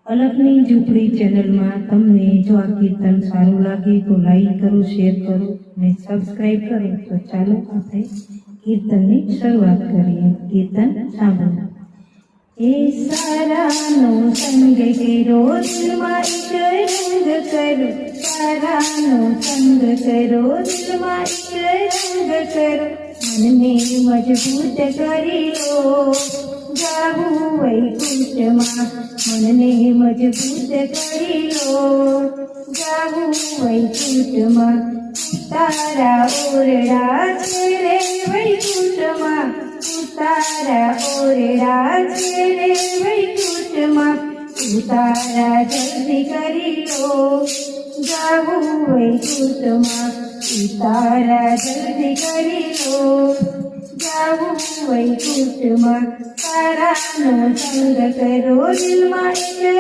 અલખની ઝૂંપડી ચેનલમાં તમને જો આ કીર્તન સારું લાગે તો લાઈક કરો, શેર કરો અને સબસ્ક્રાઈબ કરો. તો ચાલો આપણે કીર્તનની શરૂઆત કરીએ. કીર્તન સાંભળો. એ સારાનો સંગ કરો, દિલમાં એક રંગ કરો. સારાનો સંગ કરો, દિલમાં એક રંગ કરો. મનને મજબૂત કરી લો, જાવું વૈકુંઠમાં. મનને મજબૂત કરી લો, જાવું વૈકુંઠમાં. તારા ઓરડા છે રે વૈકુંઠમાં. તારા ઓરડા છે રે વૈકુંઠમાં. તારા જલ્દી કરી લો, જાવું વૈકુંઠમાં. તારા જલ્દી કરી લો, જાવું વૈકુંઠમાં. તારાનો સંગ કરો, દિલમાં એક